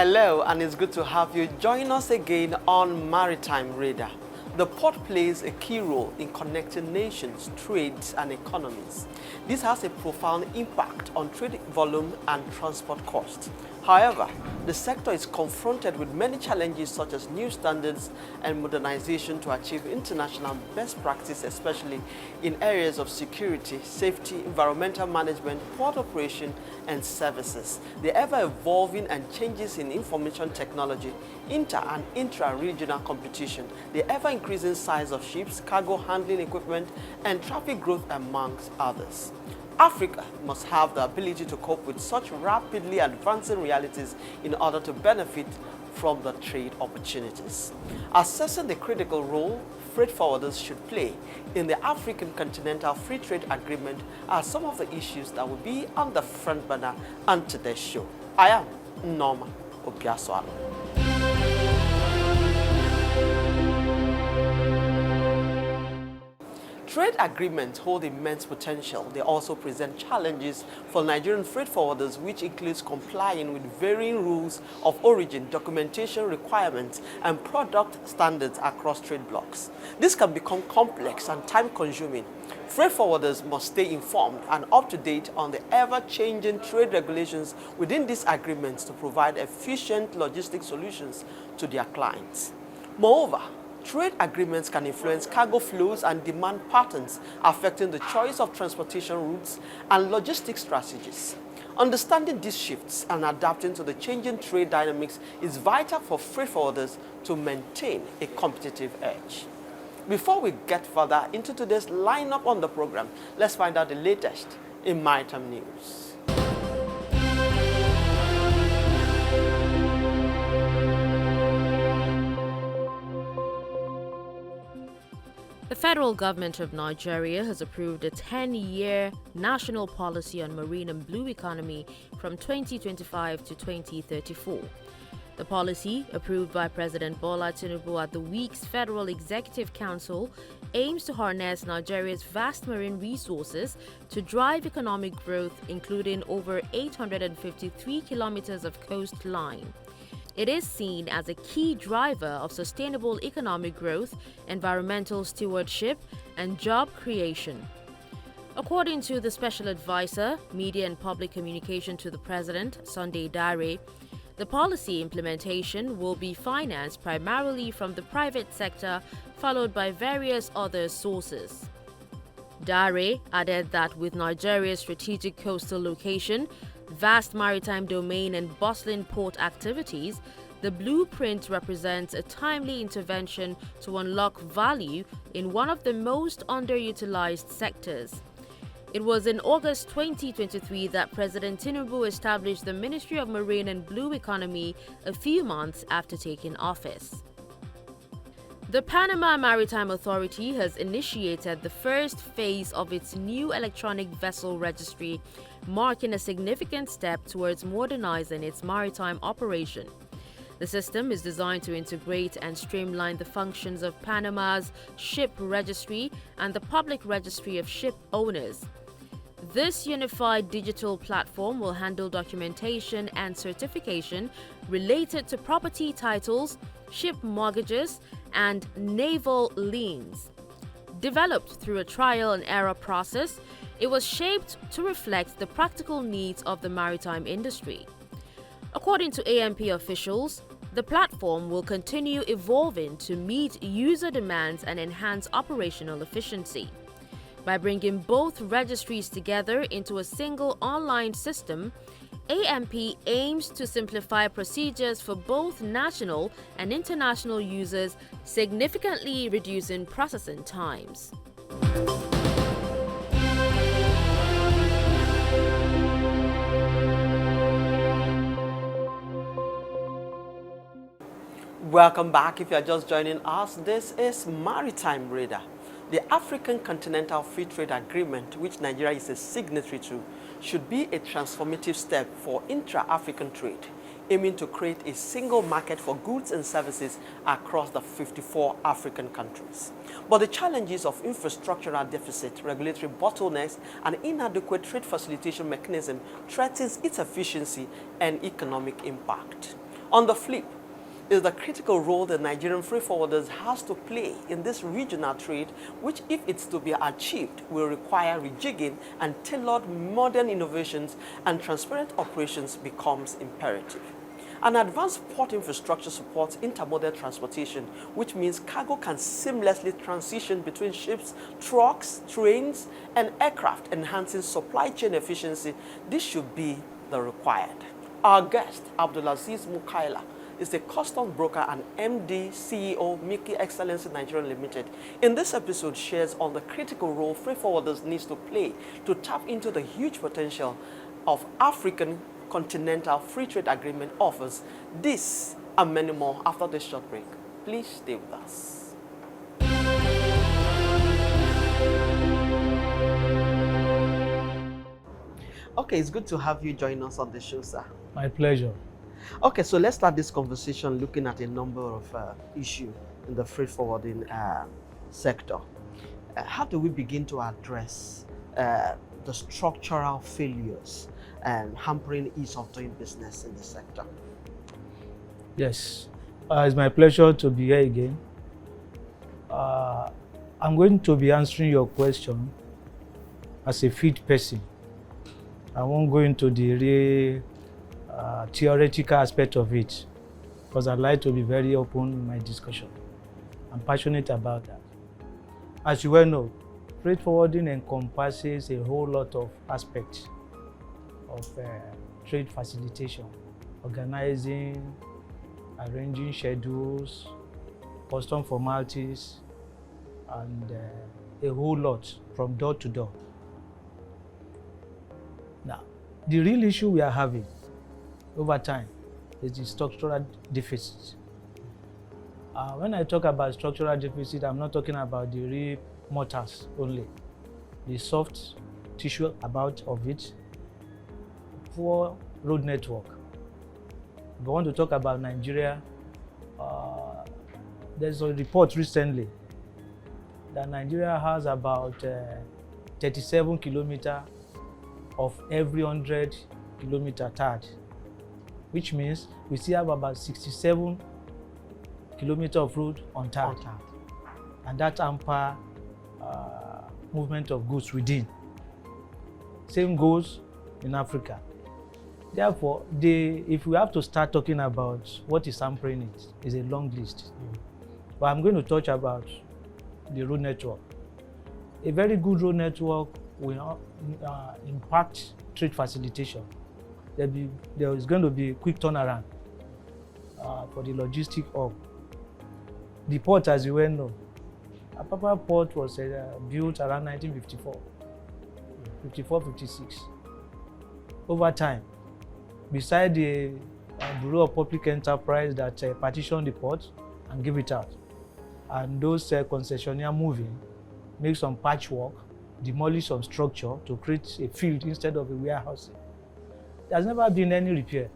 Hello, and it's good to have you join us again on Maritime Radar. The port plays a key role in connecting nations, trades, and economies. This has a profound impact on trade volume and transport costs. However, the sector is confronted with many challenges such as new standards and modernization to achieve international best practice, especially in areas of security, safety, environmental management, port operation, and services. The ever-evolving and changes in information technology, inter- and intra-regional competition, the ever-increasing size of ships, cargo handling equipment, and traffic growth, amongst others. Africa must have the ability to cope with such rapidly advancing realities in order to benefit from the trade opportunities. Assessing the critical role freight forwarders should play in the African Continental Free Trade Agreement are some of the issues that will be on the front burner on today's show. I am Norma Obiaswalo. Trade agreements hold immense potential. They also present challenges for Nigerian freight forwarders, which includes complying with varying rules of origin, documentation requirements, and product standards across trade blocks. This can become complex and time-consuming. Freight forwarders must stay informed and up-to-date on the ever-changing trade regulations within these agreements to provide efficient logistic solutions to their clients. Moreover, trade agreements can influence cargo flows and demand patterns, affecting the choice of transportation routes and logistics strategies. Understanding these shifts and adapting to the changing trade dynamics is vital for freight forwarders to maintain a competitive edge. Before we get further into today's lineup on the program, let's find out the latest in maritime news. The federal government of Nigeria has approved a 10-year national policy on marine and blue economy from 2025 to 2034. The policy, approved by President Bola Tinubu at the week's Federal Executive Council, aims to harness Nigeria's vast marine resources to drive economic growth, including over 853 kilometers of coastline. It is seen as a key driver of sustainable economic growth, environmental stewardship, and job creation. According to the Special Advisor, Media and Public Communication to the President, Sunday Dare, the policy implementation will be financed primarily from the private sector, followed by various other sources. Dare added that with Nigeria's strategic coastal location, vast maritime domain and bustling port activities, the blueprint represents a timely intervention to unlock value in one of the most underutilized sectors. It was in August 2023 that President Tinubu established the Ministry of Marine and Blue Economy a few months after taking office. The Panama Maritime Authority has initiated the first phase of its new electronic vessel registry, marking a significant step towards modernizing its maritime operation. The system is designed to integrate and streamline the functions of Panama's ship registry and the public registry of ship owners. This unified digital platform will handle documentation and certification related to property titles, ship mortgages, and naval liens. Developed through a trial and error process, it was shaped to reflect the practical needs of the maritime industry. According to AMP officials, the platform will continue evolving to meet user demands and enhance operational efficiency. By bringing both registries together into a single online system, AMP aims to simplify procedures for both national and international users, significantly reducing processing times. Welcome back. If you are just joining us, this is Maritime Radar. The African Continental Free Trade Agreement, which Nigeria is a signatory to, should be a transformative step for intra-African trade, aiming to create a single market for goods and services across the 54 African countries. But the challenges of infrastructural deficit, regulatory bottlenecks, and inadequate trade facilitation mechanism threatens its efficiency and economic impact. On the flip, is the critical role the Nigerian freight forwarders has to play in this regional trade, which, if it's to be achieved, will require rejigging and tailored modern innovations, and transparent operations becomes imperative. An advanced port infrastructure supports intermodal transportation, which means cargo can seamlessly transition between ships, trucks, trains, and aircraft, enhancing supply chain efficiency. This should be the required. Our guest, Abdulazeez Mukaila, is a custom broker and MD CEO, Mickey Excellency Nigeria Limited. In this episode, shares on the critical role freight forwarders needs to play to tap into the huge potential of African Continental Free Trade Agreement offers. This and many more after this short break. Please stay with us. Okay, it's good to have you join us on the show, sir. My pleasure. Okay, so let's start this conversation looking at a number of issues in the freight forwarding sector. How do we begin to address the structural failures and hampering ease of doing business in the sector? Yes, it's my pleasure to be here again. I'm going to be answering your question as a field person. I won't go into the real theoretical aspect of it, because I like to be very open in my discussion. I'm passionate about that. As you well know, freight forwarding encompasses a whole lot of aspects of trade facilitation, organizing, arranging schedules, custom formalities, and a whole lot from door to door. Now, the real issue we are having over time is the structural deficit. When I talk about structural deficit, I'm not talking about the real mortars only, the soft tissue about of it, poor road network. If I want to talk about Nigeria, there's a report recently that Nigeria has about 37 kilometers of every 100 kilometer tarred, which means we still have about 67 kilometers of road untarred, and that hamper movement of goods within. Same goes in Africa. Therefore, if we have to start talking about what is hampering it, is a long list. But I'm going to touch about the road network. A very good road network will impact trade facilitation. There is going to be a quick turnaround for the logistic hub. The port, as you well know, Apapa Port was built around 1954, 56. Over time, beside the Bureau of Public Enterprise that partitioned the port and give it out, and those concessionaires moving, make some patchwork, demolish some structure to create a field instead of a warehouse. There's never been any repair,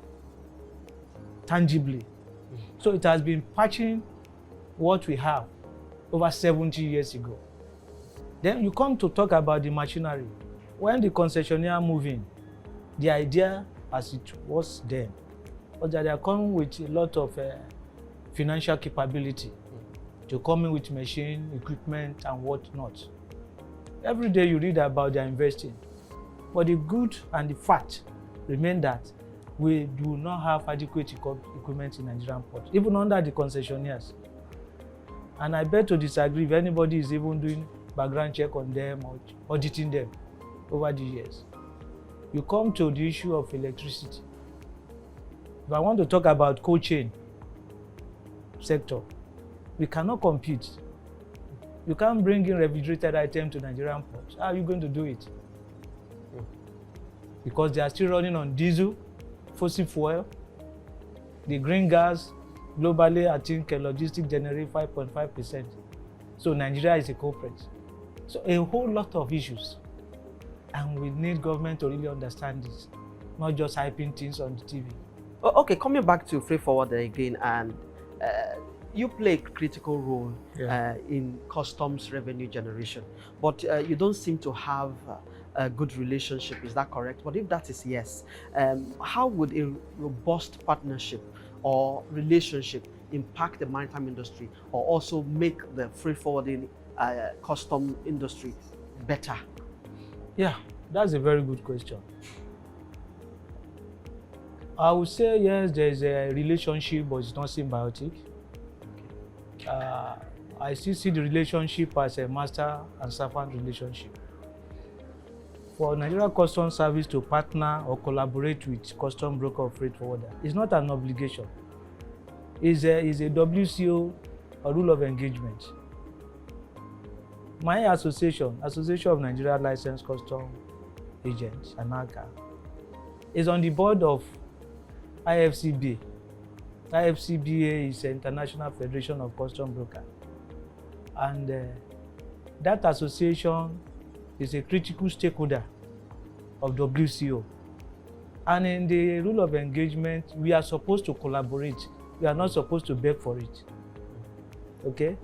tangibly. So it has been patching what we have over 70 years ago. Then you come to talk about the machinery. When the concessionaire move in, the idea as it was then was that they are coming with a lot of financial capability to come in with machine, equipment, and whatnot. Every day you read about their investing. But the good and the fact remain that we do not have adequate equipment in Nigerian ports, even under the concessionaires. And I bet to disagree if anybody is even doing background check on them or auditing them over the years. You come to the issue of electricity. If I want to talk about cold chain sector, we cannot compete. You can't bring in refrigerated items to Nigerian ports. How are you going to do it? Because they are still running on diesel, fossil fuel. The green gas, globally, I think logistics generate 5.5%. So Nigeria is a culprit. So a whole lot of issues. And we need government to really understand this, not just hyping things on the TV. Okay, coming back to freight forwarder again, and you play a critical role in customs revenue generation, but you don't seem to have a good relationship. Is that correct? But if that is yes, how would a robust partnership or relationship impact the maritime industry or also make the freight forwarding custom industry better? Yeah, that's a very good question. I would say yes, there is a relationship, but it's not symbiotic. I still see the relationship as a master and servant relationship. For Nigeria Customs Service to partner or collaborate with custom broker or freight forwarder, it's not an obligation. It's a WCO, a rule of engagement. My association, Association of Nigeria Licensed Custom Agents, ANACA, is on the board of IFCBA. IFCBA is the International Federation of Custom Brokers. And that association is a critical stakeholder of WCO. And in the rule of engagement, we are supposed to collaborate. We are not supposed to beg for it. Okay?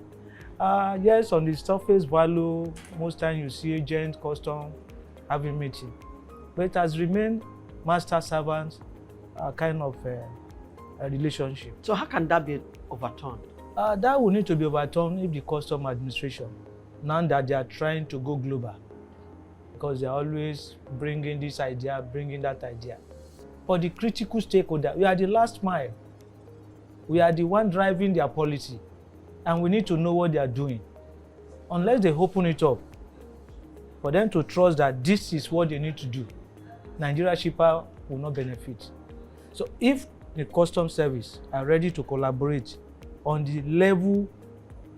Yes, on the surface value, most times you see agent, custom having meeting. But it has remained master-servant kind of a relationship. So how can that be overturned? That will need to be overturned if the custom administration, now that they are trying to go global, because they are always bringing this idea, bringing that idea. But the critical stakeholder, we are the last mile. We are the one driving their policy, and we need to know what they are doing. Unless they open it up, for them to trust that this is what they need to do, Nigeria shipper will not benefit. So if the customs service are ready to collaborate on the level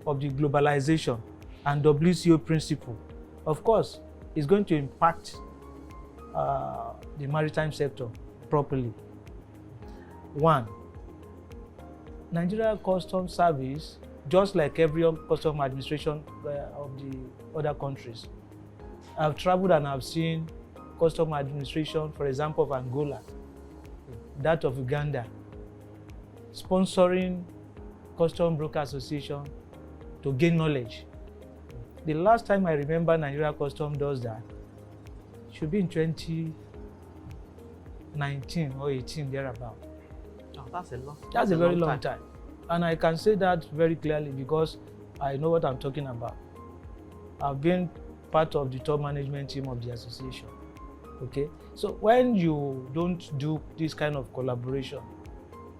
of the globalization and WCO principle, of course, it's going to impact the maritime sector properly. One, Nigeria Customs Service, just like every custom administration of the other countries, I've traveled and I've seen custom administration, for example, of Angola, that of Uganda, sponsoring custom broker association to gain knowledge. The last time I remember Nigeria Custom does that should be in 2019 or 18, thereabout. Oh, that's a lot. That's a very long time. And I can say that very clearly because I know what I'm talking about. I've been part of the top management team of the association. Okay, so when you don't do this kind of collaboration,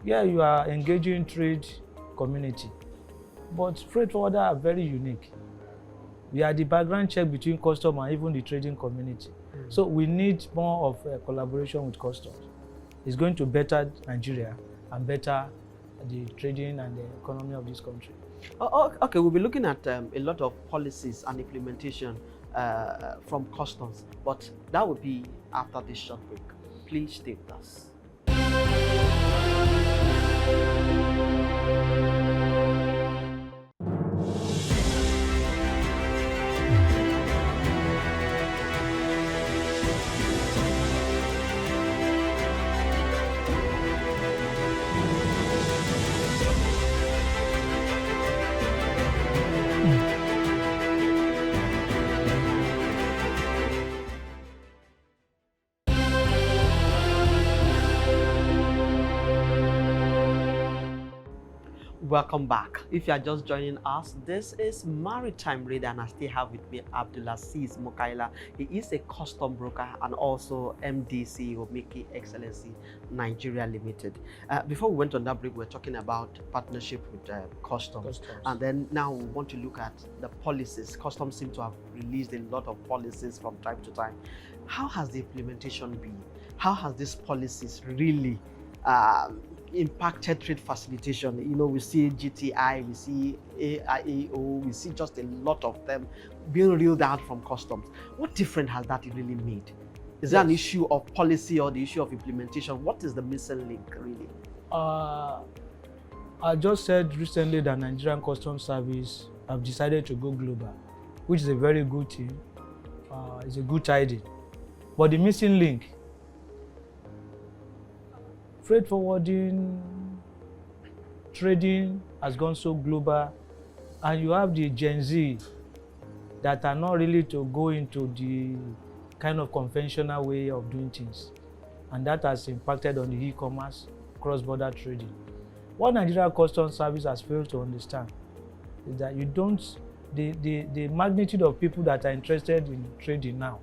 yeah, you are engaging trade community, but freight forwarder are very unique. We are the background check between custom and even the trading community. So we need more of a collaboration with customs. It's going to better Nigeria and better the trading and the economy of this country. Okay, we'll be looking at a lot of policies and implementation from customs, but that will be after this short break. Please stay with us. Welcome back. If you are just joining us, this is Maritime Radar, and I still have with me Abdulazeez Mukaila. He is a custom broker and also MDC of Mickey Excellency Nigeria Limited. Before we went on that break, we were talking about partnership with customs. And then now we want to look at the policies. Customs seem to have released a lot of policies from time to time. How has the implementation been? How has these policies really impacted trade facilitation? You know, we see GTI, we see AIAO, we see just a lot of them being reeled out from customs. What difference has that really made? Is there an issue of policy or the issue of implementation? What is the missing link, really? I just said recently that Nigerian Customs Service have decided to go global, which is a very good thing. It's a good tidings. But the missing link, freight forwarding, trading has gone so global, and you have the Gen Z that are not really to go into the kind of conventional way of doing things, and that has impacted on the e-commerce, cross-border trading. What Nigeria Customs Service has failed to understand is that you don't, the magnitude of people that are interested in trading now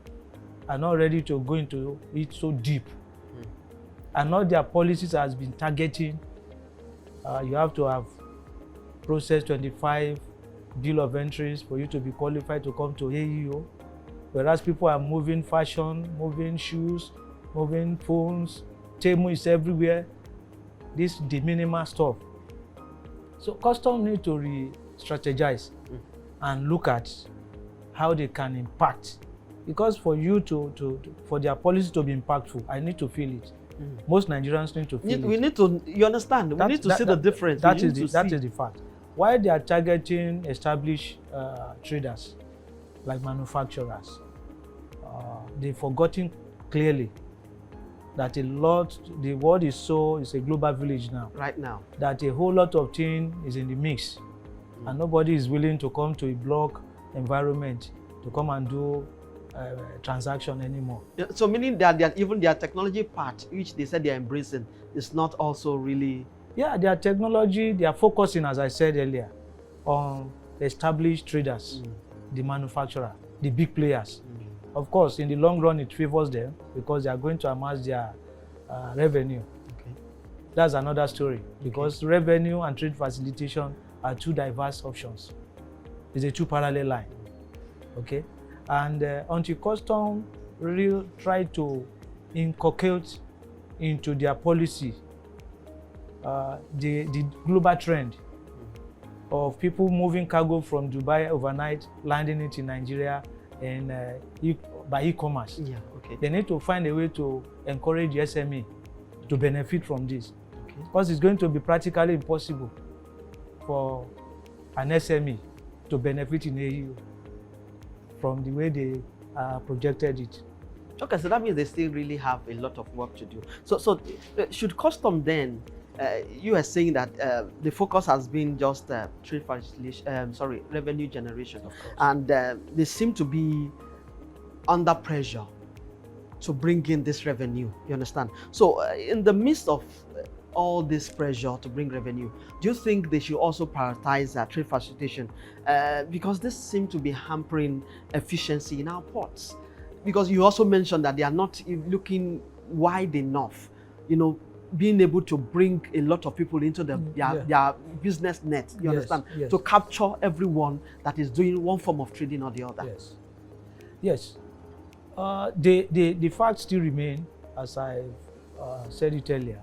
are not ready to go into it so deep. And all their policies has been targeting, you have to have processed 25 bill of entries for you to be qualified to come to AEO, whereas people are moving fashion, moving shoes, moving phones, Temu is everywhere, this de minimis stuff. So customs need to re-strategize and look at how they can impact. Because for you for their policy to be impactful, I need to feel it. Most Nigerians need to feel it. We need to, you understand, we need to see the difference. That is the fact. Why they are targeting established traders, like manufacturers, they've forgotten clearly that the world is a global village now. Right now. That a whole lot of things is in the mix. And nobody is willing to come to a block environment to come and do transaction anymore. Yeah, so meaning that even their technology part, which they said they're embracing, is not also really... Yeah, their technology, they are focusing, as I said earlier, on the established traders, the manufacturer, the big players. Of course, in the long run, it favors them because they are going to amass their revenue. Okay. That's another story, because revenue and trade facilitation are two diverse options. It's a two parallel line. Okay? And until custom really try to inculcate into their policy the global trend of people moving cargo from Dubai overnight, landing it in Nigeria and by e-commerce. Yeah, okay. They need to find a way to encourage the SME to benefit from this. Okay. Because it's going to be practically impossible for an SME to benefit in AU from the way they projected it. Okay, so that means they still really have a lot of work to do. So should custom then, you are saying that the focus has been just trade facilitation, revenue generation, and they seem to be under pressure to bring in this revenue, you understand? So in the midst of all this pressure to bring revenue, do you think they should also prioritize trade facilitation? Because this seems to be hampering efficiency in our ports. Because you also mentioned that they are not looking wide enough, you know, being able to bring a lot of people into their business net, you understand? Yes. To capture everyone that is doing one form of trading or the other. Yes. Yes. The facts still remain, as I said it earlier.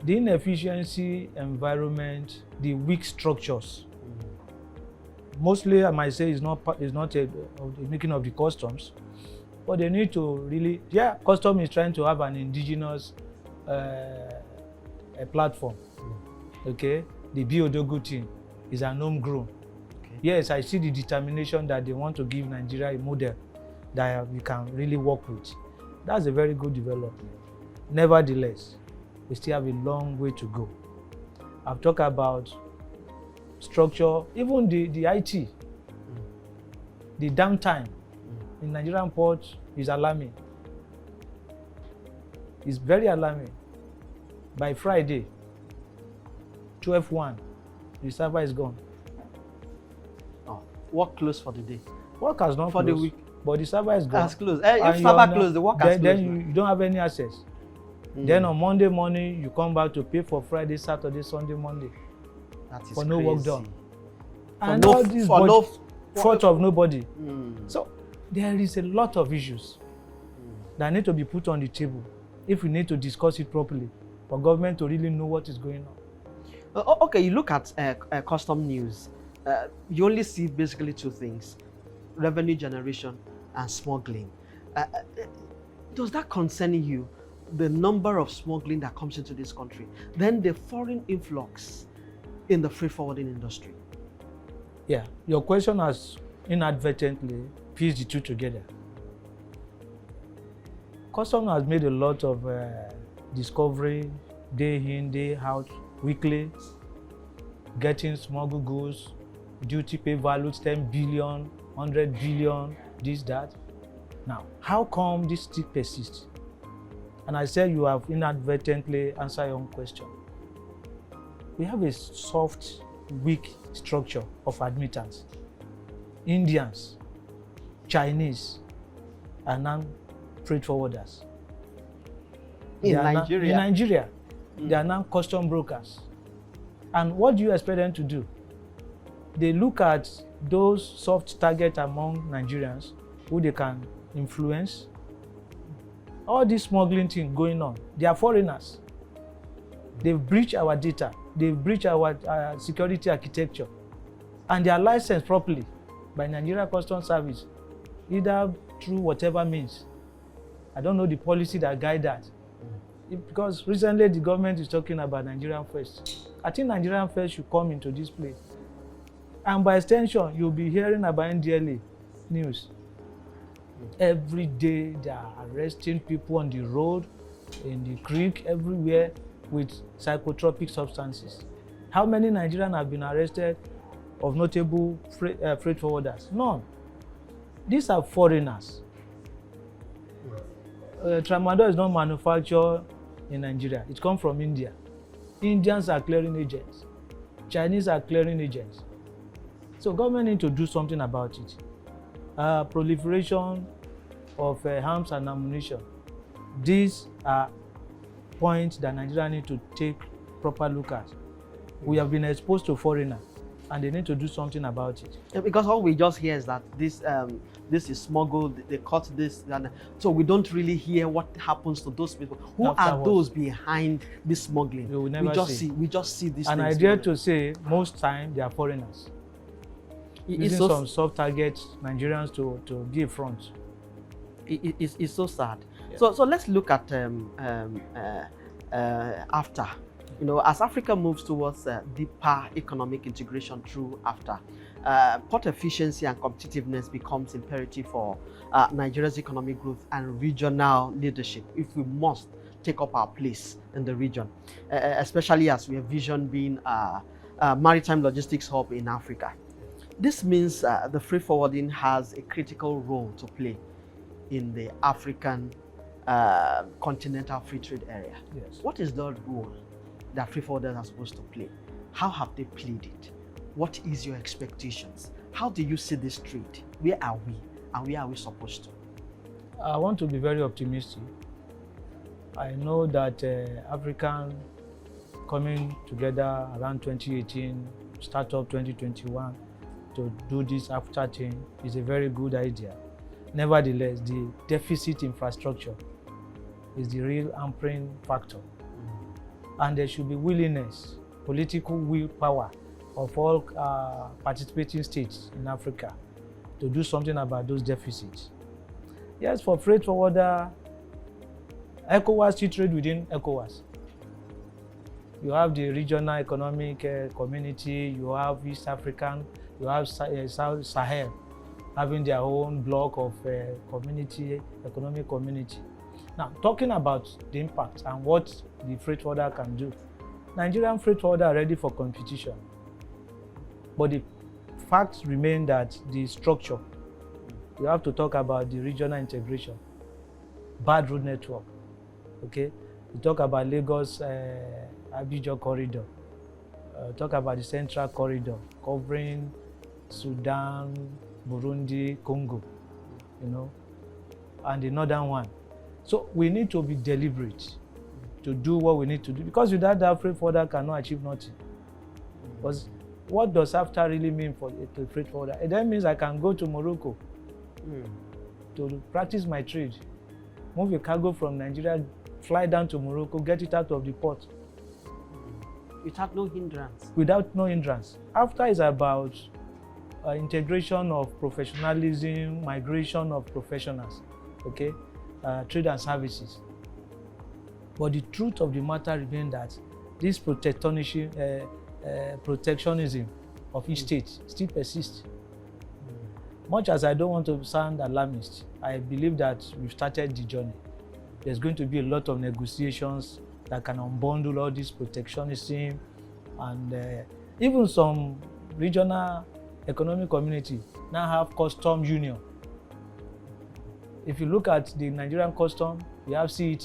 The inefficiency environment, the weak structures, mostly I might say is not the making of the customs, but they need to really, custom is trying to have an indigenous a platform. Okay, the Biodogu team is an homegrown. Okay. Yes, I see the determination that they want to give Nigeria a model that we can really work with. That's a very good development. Nevertheless, we still have a long way to go. I've talked about structure, even the IT, the downtime in Nigerian ports is alarming. It's very alarming. By Friday, 12/1, the server is gone. Oh, work closed for the day. Work has not for closed, the week, but the server is gone. Has closed. If server closed, the work has closed. Then you don't have any access. Then on Monday morning, you come back to pay for Friday, Saturday, Sunday, Monday. That is for no crazy. work done. For and all this fault of nobody. So there is a lot of issues that need to be put on the table if we need to discuss it properly for government to really know what is going on. Okay, you look at custom news. You only see basically two things: revenue generation and smuggling. Does that concern you? The number of smuggling that comes into this country, then the foreign influx in the freight forwarding industry. Yeah, your question has inadvertently pieced the two together. Custom has made a lot of discovery, day in, day out, weekly, getting smuggled goods, duty pay values 10 billion, 100 billion, this, that. Now, how come this still persists? And I said you have inadvertently answered your own question. we have a soft, weak structure of admittance. Indians, Chinese are now freight forwarders. In Nigeria? They are now custom brokers. And what do you expect them to do? They look at those soft targets among Nigerians who they can influence. All this smuggling thing going on, they are foreigners. They've breached our data. They've breached our security architecture. And they are licensed properly by Nigeria Customs Service, either through whatever means. I don't know the policy that guide that. Because recently the government is talking about Nigerian first. I think Nigerian first should come into this place. And by extension, you'll be hearing about NDLA news. Every day they are arresting people on the road, in the creek, everywhere with psychotropic substances. How many Nigerians have been arrested of notable freight forwarders? None. These are foreigners. Tramadol is not manufactured in Nigeria. It comes from India. Indians are clearing agents. Chinese are clearing agents. So government need to do something about it. Proliferation of arms and ammunition. These are points that Nigeria need to take proper look at. We have been exposed to foreigners, and they need to do something about it. Yeah, because all we just hear is that this is smuggled, they caught this, and so we don't really hear what happens to those people. Who are those behind this smuggling? We just see this. And I dare to say, most time they are foreigners. Using some soft targets Nigerians to give front. It's so sad. Yeah. So let's look at after. You know, as Africa moves towards deeper economic integration through AfTA, port efficiency and competitiveness becomes imperative for Nigeria's economic growth and regional leadership if we must take up our place in the region, especially as we envision being a maritime logistics hub in Africa. This means the freight forwarding has a critical role to play in the African continental free trade area. Yes. What is the role that freight forwarders are supposed to play? How have they played it? What is your expectations? How do you see this trade? Where are we and where are we supposed to? I want to be very optimistic. I know that African coming together around 2018, start up 2021 to do this AfTA thing is a very good idea. Nevertheless, the deficit infrastructure is the real hampering factor. And there should be willingness, political willpower of all participating states in Africa to do something about those deficits. Yes, for freight forwarder, ECOWAS still trade within ECOWAS. You have the regional economic community, you have East African, you have South Sahel having their own block of community, economic community. Now, talking about the impact and what the freight forwarder can do, Nigerian freight forwarder are ready for competition. But the facts remain that the structure, we have to talk about the regional integration, bad road network, okay? We talk about Lagos, Abidjan corridor, talk about the central corridor, covering Sudan, Burundi, Congo, you know, and the northern one. So we need to be deliberate to do what we need to do, because without that, freight forwarder cannot achieve nothing. Because what does AfTA really mean for the freight forwarder? It then means I can go to Morocco to practice my trade, move a cargo from Nigeria, fly down to Morocco, get it out of the port. Without no hindrance. Without no hindrance. AfTA is about integration of professionalism, migration of professionals, okay? Trade and services. But the truth of the matter remains that this protectionism of each state still persists. Much as I don't want to sound alarmist, I believe that we've started the journey. There's going to be a lot of negotiations that can unbundle all this protectionism, and even some regional economic community now have custom union. If you look at the Nigerian custom, we have CET,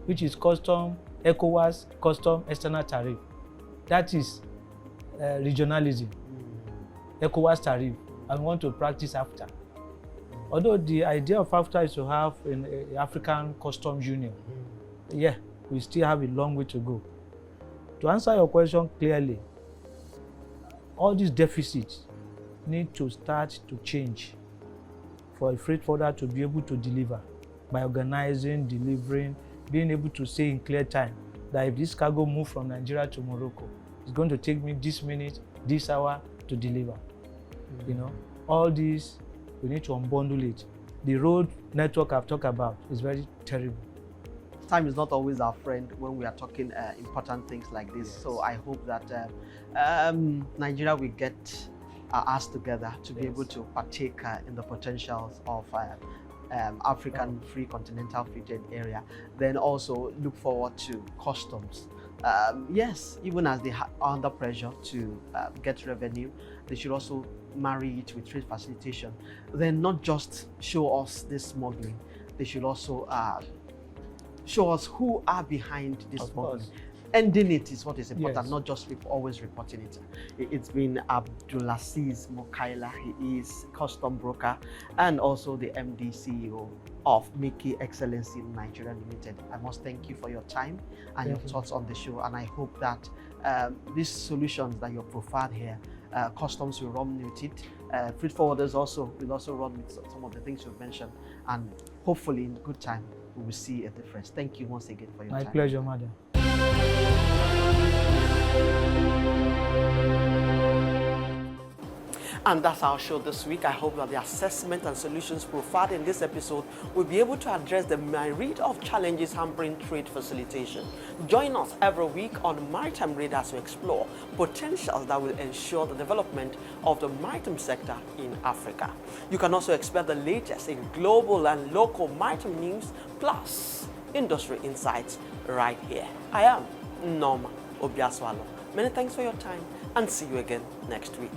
which is custom, ECOWAS, custom external tariff. That is regionalism, ECOWAS tariff, and we want to practice AFTA. Although the idea of AFTA is to have an African customs union, yeah, we still have a long way to go. To answer your question clearly, all these deficits need to start to change for a freight forwarder to be able to deliver by organizing, delivering, being able to say in clear time that if this cargo moves from Nigeria to Morocco, it's going to take me this minute, this hour to deliver. You know, all these, we need to unbundle it. The road network I've talked about is very terrible. Time is not always our friend when we are talking important things like this. Yes. So I hope that Nigeria will get our ass together to be able to partake in the potentials of African free continental free trade area. Then also look forward to customs. Yes, even as they are under pressure to get revenue, they should also marry it with trade facilitation. Then not just show us this smuggling, they should also show us who are behind this smuggling. Ending it is what is important, yes. Not just always reporting it. It's been Abdulazeez Mukaila. He is custom broker and also the MD CEO of Mickey Excellency Nigeria Limited. I must thank you for your time and your thoughts on the show, and I hope that these solutions that you've profiled here, customs will run with it. Freight forwarders also will also run with some of the things you've mentioned, and hopefully in good time we will see a difference. Thank you once again for your time. My pleasure, madam. And that's our show this week. I hope that the assessment and solutions profiled in this episode will be able to address the myriad of challenges hampering trade facilitation. Join us every week on Maritime Radar to explore potentials that will ensure the development of the maritime sector in Africa. You can also expect the latest in global and local maritime news, plus industry insights right here. I am Norma Obiaswalo. Many thanks for your time, and see you again next week.